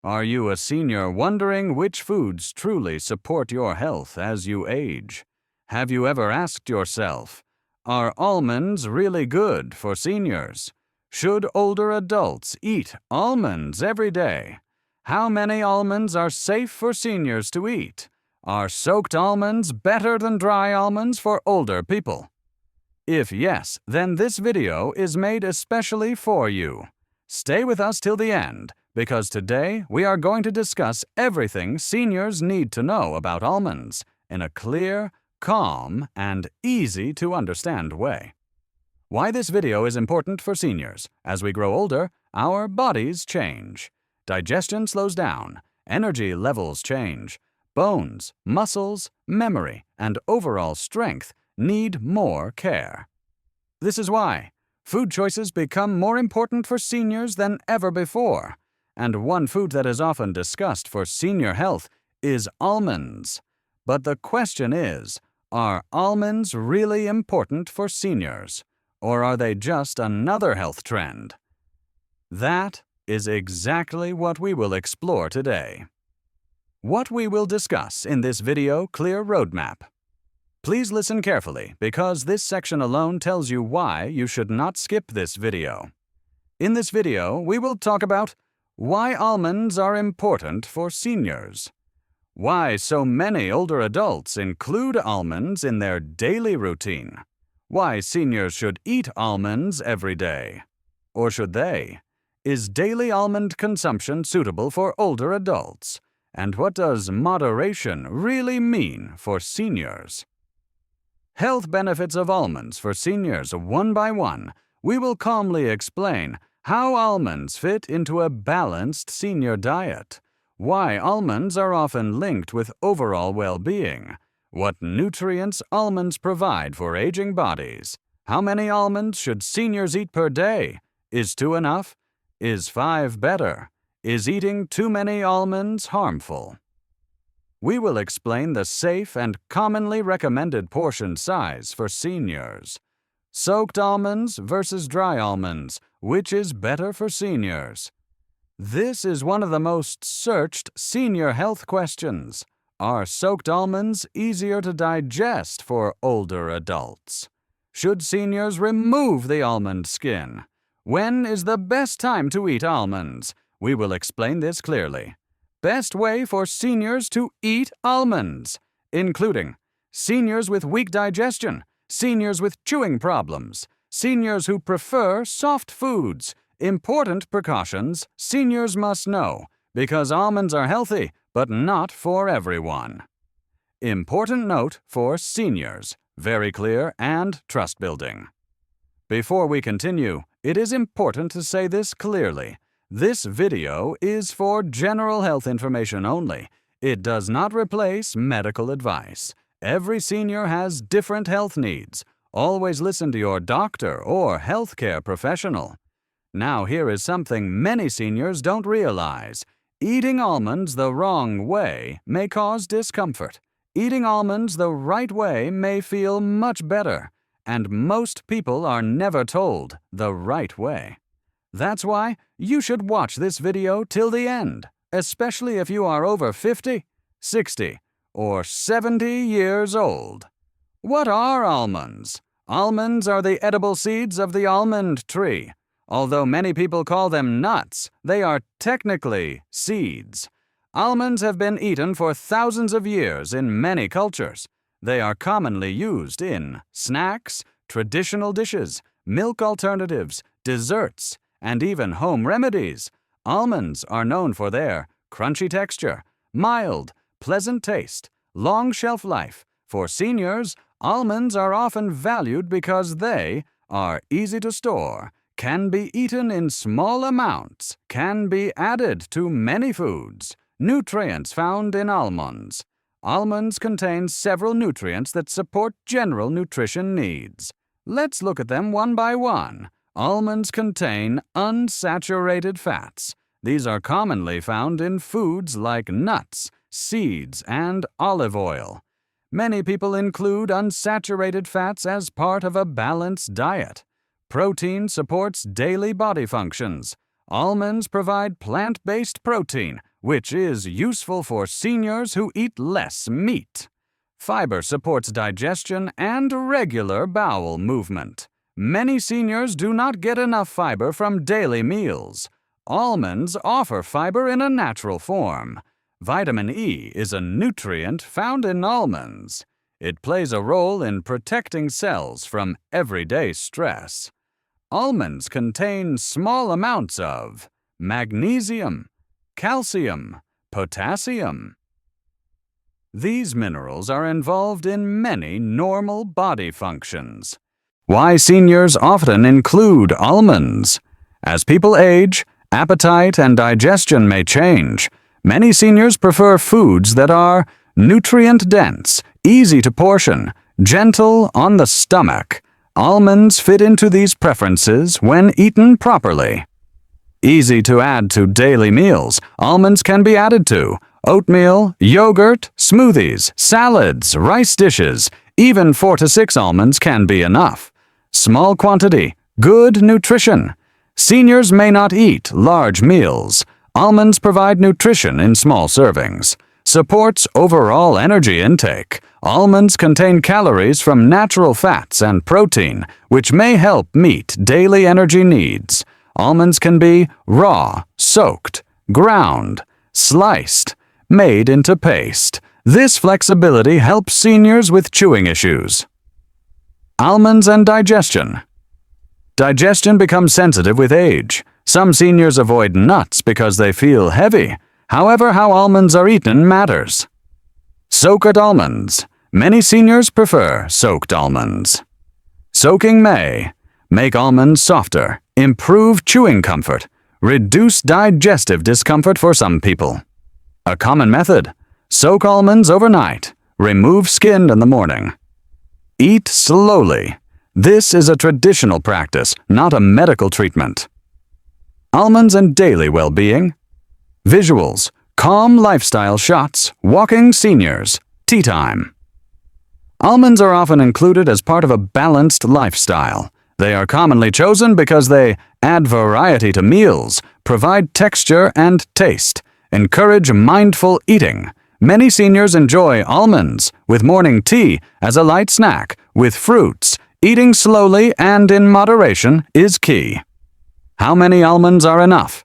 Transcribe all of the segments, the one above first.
Are you a senior wondering which foods truly support your health as you age? Have you ever asked yourself, are almonds really good for seniors? Should older adults eat almonds every day? How many almonds are safe for seniors to eat? Are soaked almonds better than dry almonds for older people? If yes, then this video is made especially for you. Stay with us till the end, because today we are going to discuss everything seniors need to know about almonds in a clear, calm, and easy-to-understand way. Why this video is important for seniors. As we grow older, our bodies change. Digestion slows down, energy levels change. Bones, muscles, memory, and overall strength need more care. This is why food choices become more important for seniors than ever before. And one food that is often discussed for senior health is almonds. But the question is, are almonds really important for seniors? Or are they just another health trend? That is exactly what we will explore today. What we will discuss in this video clear roadmap. Please listen carefully because this section alone tells you why you should not skip this video. In this video, we will talk about why almonds are important for seniors, why so many older adults include almonds in their daily routine, why seniors should eat almonds every day, or should they? Is daily almond consumption suitable for older adults? And what does moderation really mean for seniors? Health benefits of almonds for seniors one by one. We will calmly explain how almonds fit into a balanced senior diet, why almonds are often linked with overall well-being, what nutrients almonds provide for aging bodies, how many almonds should seniors eat per day? Is 2 enough? Is 5 better? Is eating too many almonds harmful? We will explain the safe and commonly recommended portion size for seniors. Soaked almonds versus dry almonds, which is better for seniors? This is one of the most searched senior health questions. Are soaked almonds easier to digest for older adults? Should seniors remove the almond skin? When is the best time to eat almonds? We will explain this clearly. Best way for seniors to eat almonds, including seniors with weak digestion, seniors with chewing problems, seniors who prefer soft foods. Important precautions seniors must know, because almonds are healthy, but not for everyone. Important note for seniors, very clear and trust-building. Before we continue, it is important to say this clearly. This video is for general health information only. It does not replace medical advice. Every senior has different health needs. Always listen to your doctor or healthcare professional. Now here is something many seniors don't realize. Eating almonds the wrong way may cause discomfort. Eating almonds the right way may feel much better. And most people are never told the right way. That's why you should watch this video till the end, especially if you are over 50, 60, or 70 years old. What are almonds? Almonds are the edible seeds of the almond tree. Although many people call them nuts, they are technically seeds. Almonds have been eaten for thousands of years in many cultures. They are commonly used in snacks, traditional dishes, milk alternatives, desserts, and even home remedies. Almonds are known for their crunchy texture, mild, pleasant taste, long shelf life. For seniors, almonds are often valued because they are easy to store, can be eaten in small amounts, can be added to many foods. Nutrients found in almonds. Almonds contain several nutrients that support general nutrition needs. Let's look at them one by one. Almonds contain unsaturated fats. These are commonly found in foods like nuts, seeds, and olive oil. Many people include unsaturated fats as part of a balanced diet. Protein supports daily body functions. Almonds provide plant-based protein, which is useful for seniors who eat less meat. Fiber supports digestion and regular bowel movement. Many seniors do not get enough fiber from daily meals. Almonds offer fiber in a natural form. Vitamin E is a nutrient found in almonds. It plays a role in protecting cells from everyday stress. Almonds contain small amounts of magnesium, calcium, potassium. These minerals are involved in many normal body functions. Why seniors often include almonds. As people age, appetite and digestion may change. Many seniors prefer foods that are nutrient-dense, easy to portion, gentle on the stomach. Almonds fit into these preferences when eaten properly. Easy to add to daily meals, almonds can be added to oatmeal, yogurt, smoothies, salads, rice dishes. Even 4 to 6 almonds can be enough. Small quantity, good nutrition. Seniors may not eat large meals. Almonds provide nutrition in small servings. Supports overall energy intake. Almonds contain calories from natural fats and protein, which may help meet daily energy needs. Almonds can be raw, soaked, ground, sliced, made into paste. This flexibility helps seniors with chewing issues. Almonds and digestion. Digestion becomes sensitive with age. Some seniors avoid nuts because they feel heavy. However, how almonds are eaten matters. Soaked almonds. Many seniors prefer soaked almonds. Soaking may make almonds softer, improve chewing comfort, reduce digestive discomfort for some people. A common method: soak almonds overnight, remove skin in the morning. Eat slowly. This is a traditional practice, not a medical treatment. Almonds and daily well-being. Visuals: calm lifestyle shots, walking seniors, tea time. Almonds are often included as part of a balanced lifestyle. They are commonly chosen because they add variety to meals, provide texture and taste, encourage mindful eating. Many seniors enjoy almonds with morning tea as a light snack, with fruits. Eating slowly and in moderation is key. How many almonds are enough?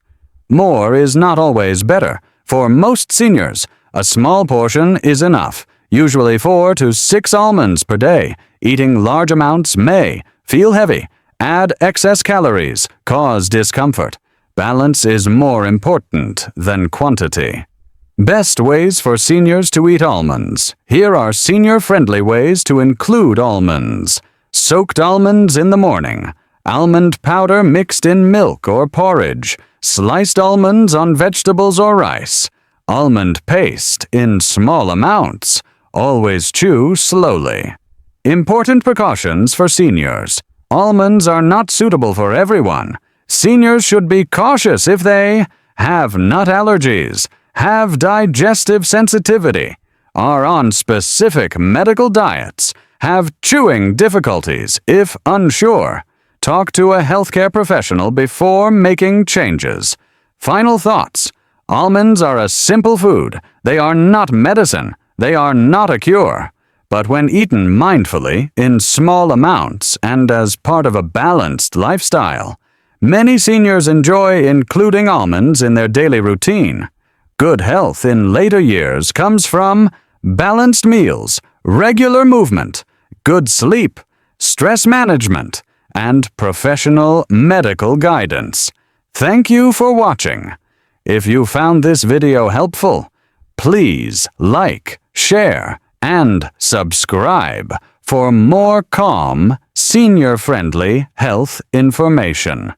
More is not always better. For most seniors, a small portion is enough, usually 4 to 6 almonds per day. Eating large amounts may feel heavy, add excess calories, cause discomfort. Balance is more important than quantity. Best ways for seniors to eat almonds. Here are senior-friendly ways to include almonds. Soaked almonds in the morning. Almond powder mixed in milk or porridge. Sliced almonds on vegetables or rice. Almond paste in small amounts. Always chew slowly. Important precautions for seniors. Almonds are not suitable for everyone. Seniors should be cautious if they have nut allergies, have digestive sensitivity, are on specific medical diets, have chewing difficulties if unsure. Talk to a healthcare professional before making changes. Final thoughts. Almonds are a simple food. They are not medicine. They are not a cure. But when eaten mindfully, in small amounts, and as part of a balanced lifestyle, many seniors enjoy including almonds in their daily routine. Good health in later years comes from balanced meals, regular movement, good sleep, stress management, and professional medical guidance. Thank you for watching. If you found this video helpful, please like, share, and subscribe for more calm, senior-friendly health information.